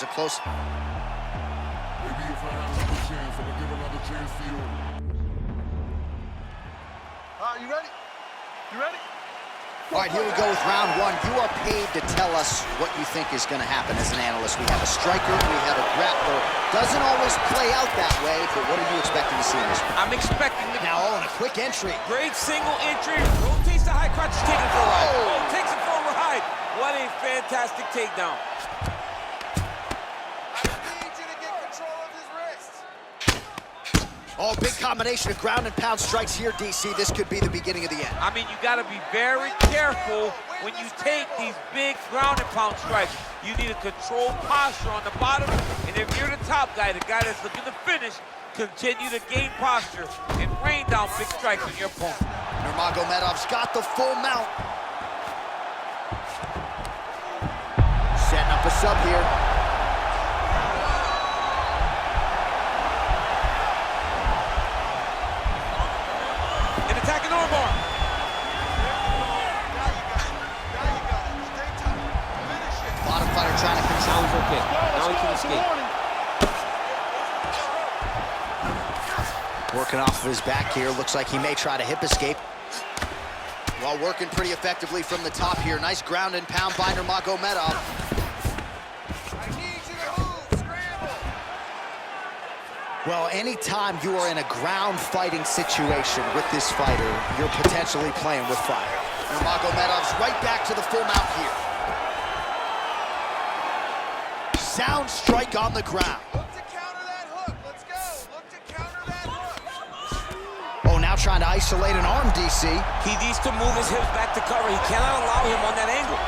A close. Maybe if I have another chance, I'm gonna give another chance to you. You ready? You ready? All right, here we go with round one. You are paid to tell us what you think is going to happen as an analyst. We have a striker, we have a grappler. Doesn't always play out that way, but what are you expecting to see in this one? I'm expecting the... Now, on a quick entry. Great single entry. Rotates the high crotch, taking it for a ride. Oh, takes it for a ride. What a fantastic takedown. Oh, big combination of ground and pound strikes here, DC. This could be the beginning of the end. I mean, you got to be very careful when you take these big ground and pound strikes. You need a controlled posture on the bottom, and if you're the top guy, the guy that's looking to finish, continue to gain posture and rain down big strikes on your opponent. Nurmagomedov's got the full mount. Setting up a sub here. Attacking armbar. Bottom fighter trying to control. Now he's okay. Now he can escape. Working off of his back here. Looks like he may try to hip escape. While working pretty effectively from the top here. Nice ground and pound by Nurmagomedov. Well, anytime you are in a ground fighting situation with this fighter, you're potentially playing with fire. Nurmagomedov's right back to the full mount here. Sound strike on the ground. Look to counter that hook. Let's go. Look to counter that hook. Oh, now trying to isolate an arm, DC. He needs to move his hips back to cover. He cannot allow him on that angle.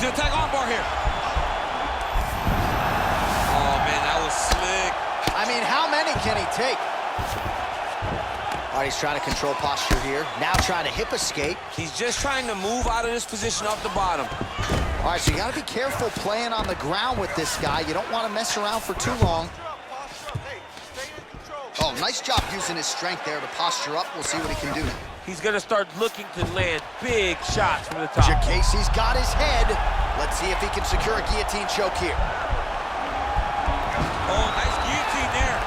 He's gonna attack armbar here. Oh man, that was slick. I mean, how many can he take? All right, he's trying to control posture here. Now trying to hip escape. He's just trying to move out of this position off the bottom. All right, so you gotta be careful playing on the ground with this guy. You don't want to mess around for too long. Oh, nice job using his strength there to posture up. We'll see what he can do now. He's gonna start looking to land big shots from the top. Casey's got his head. Let's see if he can secure a guillotine choke here. Oh, nice guillotine there.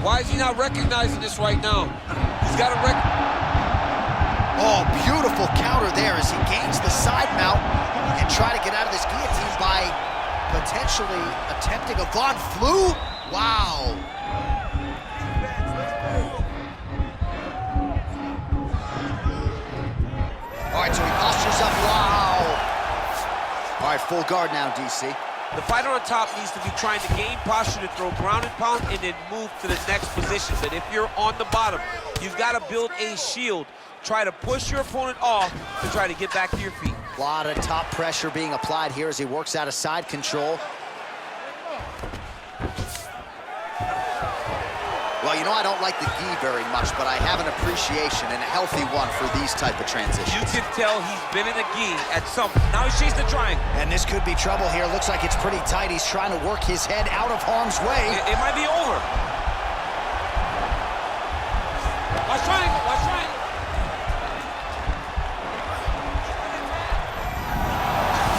Why is he not recognizing this right now? He's got to Oh, beautiful counter there as he gains the side mount and try to get out of this guillotine by potentially attempting a Von Flue. Wow. All right, so he postures up. Wow. All right, full guard now, DC. The fighter on top needs to be trying to gain posture to throw ground and pound and then move to the next position. But if you're on the bottom, you've got to build a shield. Try to push your opponent off to try to get back to your feet. A lot of top pressure being applied here as he works out of side control. Well, you know, I don't like the gi very much, but I have an appreciation and a healthy one for these type of transitions. You can tell he's been in a gi at some. Now he's chasing the triangle. And this could be trouble here. Looks like it's pretty tight. He's trying to work his head out of harm's way. It might be over. Watch triangle, watch triangle.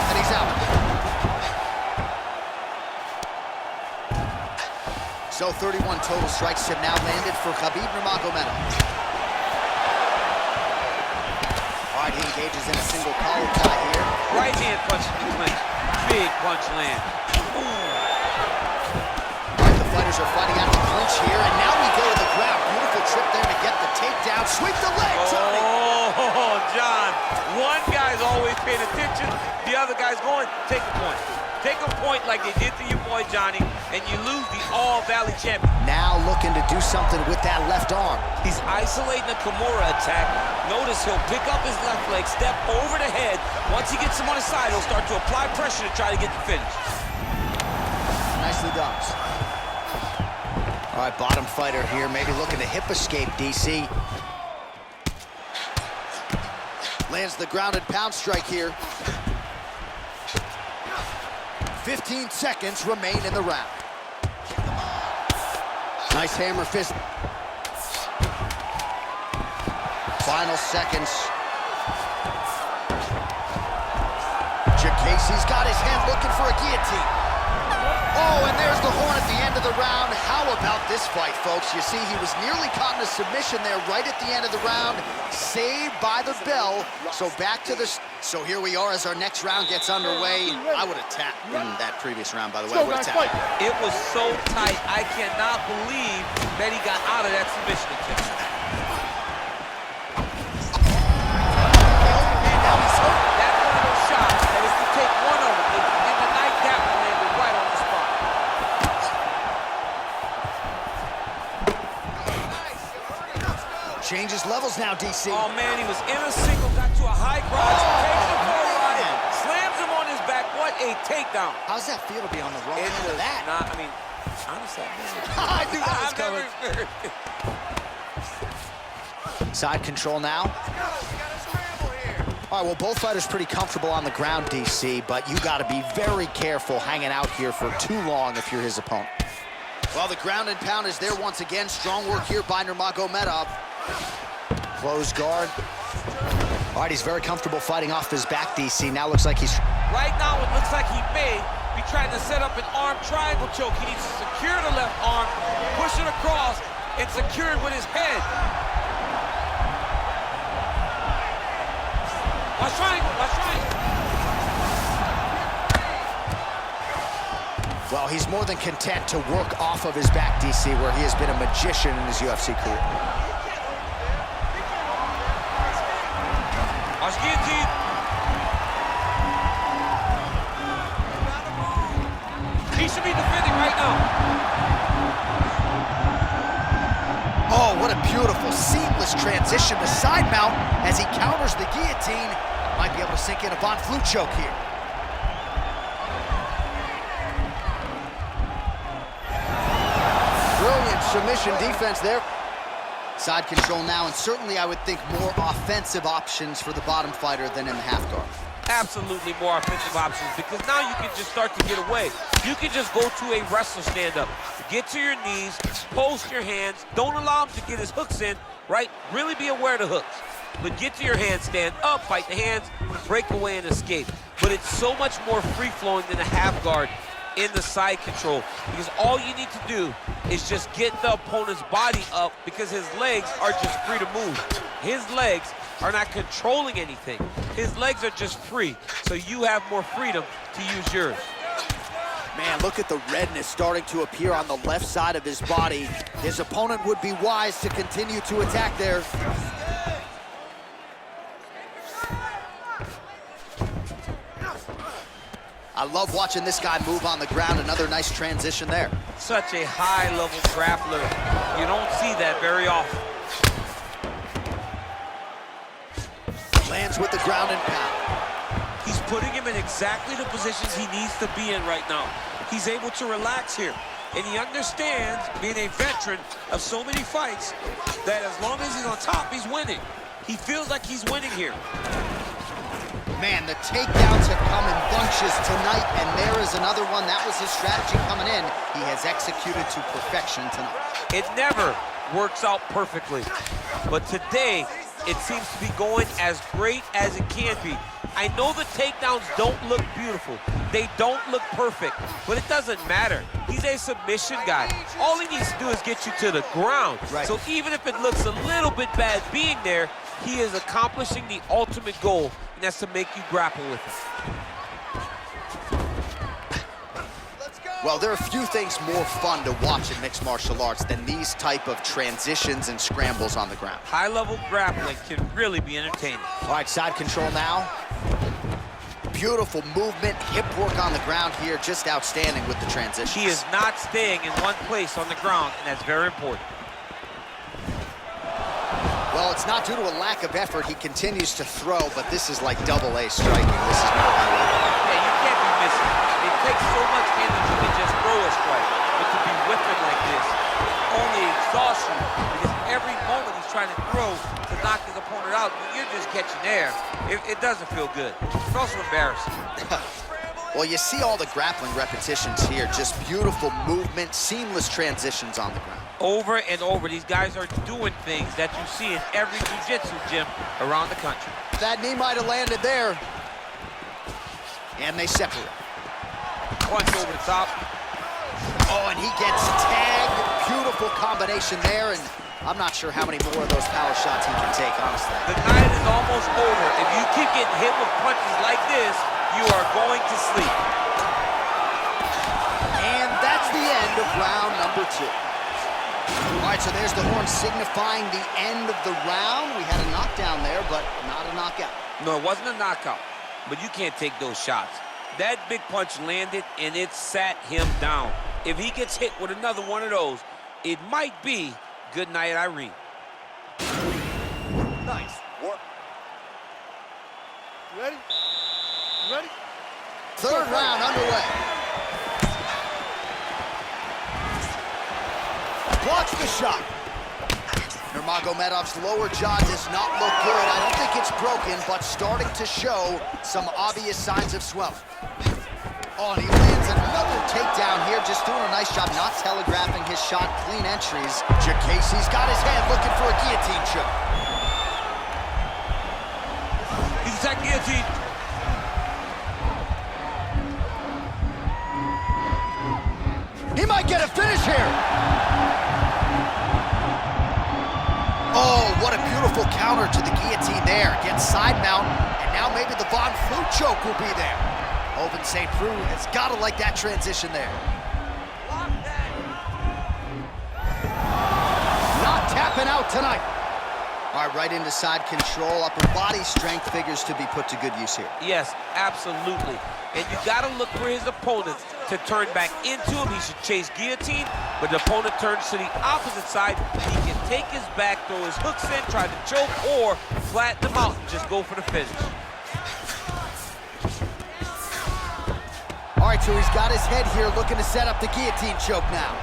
And he's out. So 31 total strikes have now landed for Khabib Nurmagomedov. All right, he engages in a single collar tie here. Right hand punch in the clinch. Big punch land. Ooh. All right, the fighters are fighting out the clinch here, and now we go to the ground. Beautiful trip there to get the takedown. Sweep the leg, Johnny. Oh, John. One guy's always paying attention. The other guy's going, take a point. Take a point like they did to your boy Johnny, and you lose the All-Valley champion. Now looking to do something with that left arm. He's isolating a Kimura attack. Notice he'll pick up his left leg, step over the head. Once he gets him on his side, he'll start to apply pressure to try to get the finish. Nicely done. All right, bottom fighter here, maybe looking to hip escape, DC. Lands the ground and pound strike here. 15 seconds remain in the round. Nice hammer fist. Final seconds. Casey's got his hand looking for a guillotine. Oh, and there's the horn at the end of the round. How about this fight, folks? You see, he was nearly caught in a submission there right at the end of the round. Saved by the bell. So back to the... So here we are as our next round gets underway. I would have tapped in that previous round, by the way. I would have tapped. It was so tight. I cannot believe that he got out of that submission attempt. Changes levels now, DC. Oh, man, he was in a single, got to a high cross, takes him for a ride, slams him on his back. What a takedown. How's that feel to be on the wrong end of that? I mean, honestly, I knew that was coming. Side control now. All right, well, both fighters pretty comfortable on the ground, DC, but you got to be very careful hanging out here for too long if you're his opponent. Well, the ground and pound is there once again. Strong work here by Nurmagomedov. Close guard. All right, he's very comfortable fighting off his back, DC. Now looks like he's... Right now, it looks like he may be trying to set up an arm triangle choke. He needs to secure the left arm, push it across, and secure it with his head. Watch triangle, watch triangle. Well, he's more than content to work off of his back, DC, where he has been a magician in his UFC career. Watch guillotine. He should be defending right now. Oh, what a beautiful, seamless transition to side mount as he counters the guillotine. Might be able to sink in a Von Flue choke here. Brilliant submission defense there. Side control now, and certainly I would think more offensive options for the bottom fighter than in the half guard. Absolutely more offensive options, because now you can just start to get away. You can just go to a wrestler stand-up. Get to your knees, post your hands, don't allow him to get his hooks in, right? Really be aware of the hooks. But get to your hands, stand up, fight the hands, break away and escape. But it's so much more free-flowing than a half guard in the side control, because all you need to do is just get the opponent's body up, because his legs are just free to move. His legs are not controlling anything. His legs are just free, so you have more freedom to use yours. Man, look at the redness starting to appear on the left side of his body. His opponent would be wise to continue to attack there. I love watching this guy move on the ground. Another nice transition there. Such a high-level grappler. You don't see that very often. Lands with the ground and pound. He's putting him in exactly the positions he needs to be in right now. He's able to relax here. And he understands, being a veteran of so many fights, that as long as he's on top, he's winning. He feels like he's winning here. Man, the takedowns have come in bunches tonight, and there is another one. That was his strategy coming in. He has executed to perfection tonight. It never works out perfectly, but today it seems to be going as great as it can be. I know the takedowns don't look beautiful. They don't look perfect, but it doesn't matter. He's a submission guy. All he needs to do is get you to the ground. Right. So even if it looks a little bit bad being there, he is accomplishing the ultimate goal, and that's to make you grapple with him. Well, there are few things more fun to watch in mixed martial arts than these type of transitions and scrambles on the ground. High-level grappling can really be entertaining. All right, side control now. Beautiful movement, hip work on the ground here, just outstanding with the transition. He is not staying in one place on the ground, and that's very important. Well, it's not due to a lack of effort. He continues to throw, but this is like double-A striking. This is not high level. Yeah, you can't be missing. It takes so much energy to just throw a strike, but to be whipping like this only exhausts you, because every moment he's trying to throw to knock his opponent out, when you're just catching air, it doesn't feel good. It's also embarrassing. Well, you see all the grappling repetitions here. Just beautiful movement, seamless transitions on the ground. Over and over, these guys are doing things that you see in every jiu-jitsu gym around the country. That knee might have landed there. And they separate. Punch over the top. Oh, and he gets tagged. Beautiful combination there, and I'm not sure how many more of those power shots he can take, honestly. The night is almost over. If you keep getting hit with punches like this, you are going to sleep. And that's the end of round number 2. All right, so there's the horn signifying the end of the round. We had a knockdown there, but not a knockout. No, it wasn't a knockout, but you can't take those shots. That big punch landed, and it sat him down. If he gets hit with another one of those, it might be good night, Irene. Nice work. You ready? You ready? Third round underway. Blocks the shot. Nurmagomedov's lower jaw does not look good. I don't think it's broken, but starting to show some obvious signs of swelling. Oh, and he lands another takedown here, just doing a nice job not telegraphing his shot. Clean entries. Jacasey's got his head looking for a guillotine choke. He's attacking guillotine. He might get a finish here. Oh, what a beautiful counter to the guillotine there. Gets side mount, and now maybe the Von Flue choke will be there. Open St. Preux has got to like that transition there. Not tapping out tonight. All right, right into side control. Upper body strength figures to be put to good use here. Yes, absolutely. And you got to look for his opponent to turn back into him. He should chase guillotine, but the opponent turns to the opposite side. He can take his back, throw his hooks in, try to choke, or flatten him out and just go for the finish. All right, so he's got his head here looking to set up the guillotine choke now.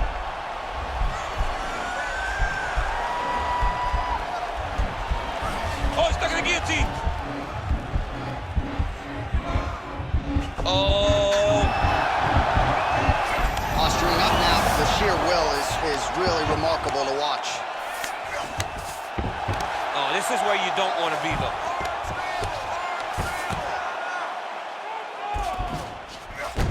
Oh, he's stuck in the guillotine. Oh. Posturing up now. The sheer will is really remarkable to watch. Oh, this is where you don't want to be, though.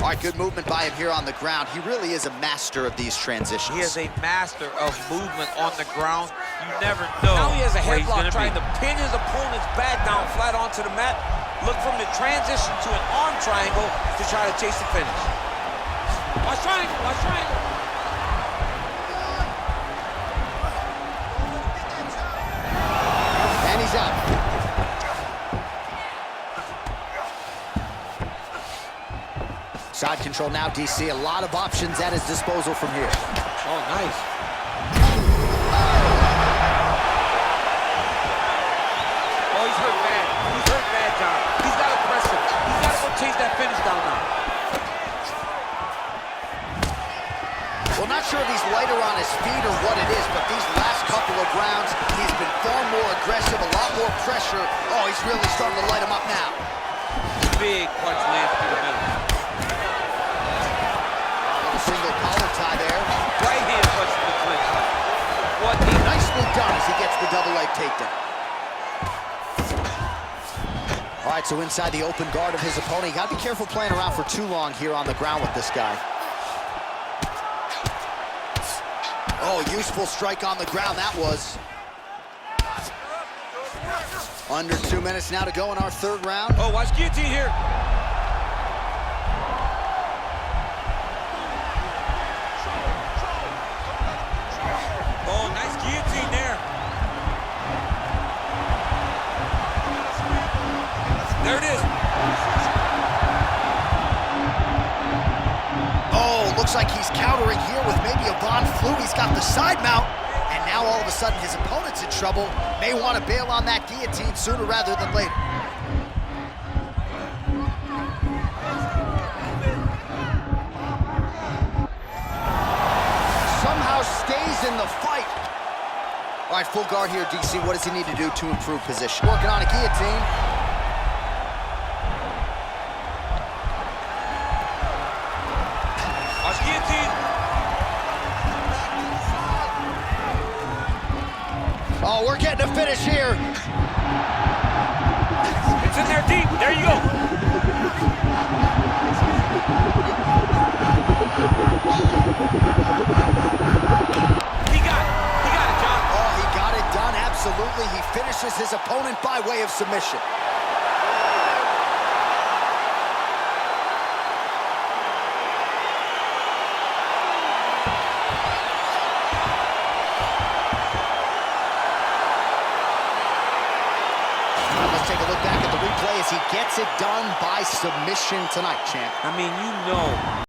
All right, good movement by him here on the ground. He really is a master of these transitions. He is a master of movement on the ground. You never know. Now he has a headlock trying to pin his opponent's back down flat onto the mat. Look from the transition to an arm triangle to try to chase the finish. Watch triangle, watch triangle. And he's out. Side control now, DC. A lot of options at his disposal from here. Oh, nice. Oh, he's hurt bad. He's hurt bad, John. He's got to press him. He's got to go chase that finish down now. Well, not sure if he's lighter on his feet or what it is, but these last couple of rounds, he's been far more aggressive, a lot more pressure. Oh, he's really starting to light him up now. Big punch lands through the middle. Single collar tie there. Right hand punch to the clinch. What a Nicely done as he gets the double leg takedown. All right, so inside the open guard of his opponent. You got to be careful playing around for too long here on the ground with this guy. Oh, useful strike on the ground, that was. Under 2 minutes now to go in our third round. Oh, watch guillotine here. Oh, nice guillotine there. There it is. Oh, looks like he's countering here with maybe a Von Flue. He's got the side mount, and now all of a sudden his opponent's in trouble. May want to bail on that guillotine sooner rather than later. Somehow stays in the fight. All right, full guard here, DC. What does he need to do to improve position? Working on a guillotine. Watch guillotine. Oh, we're getting a finish here. It's in there deep. There you go. He got it, John. Oh, he got it done, absolutely. He finishes his opponent by way of submission. Let's take a look back at the replay as he gets it done by submission tonight, champ. I mean, you know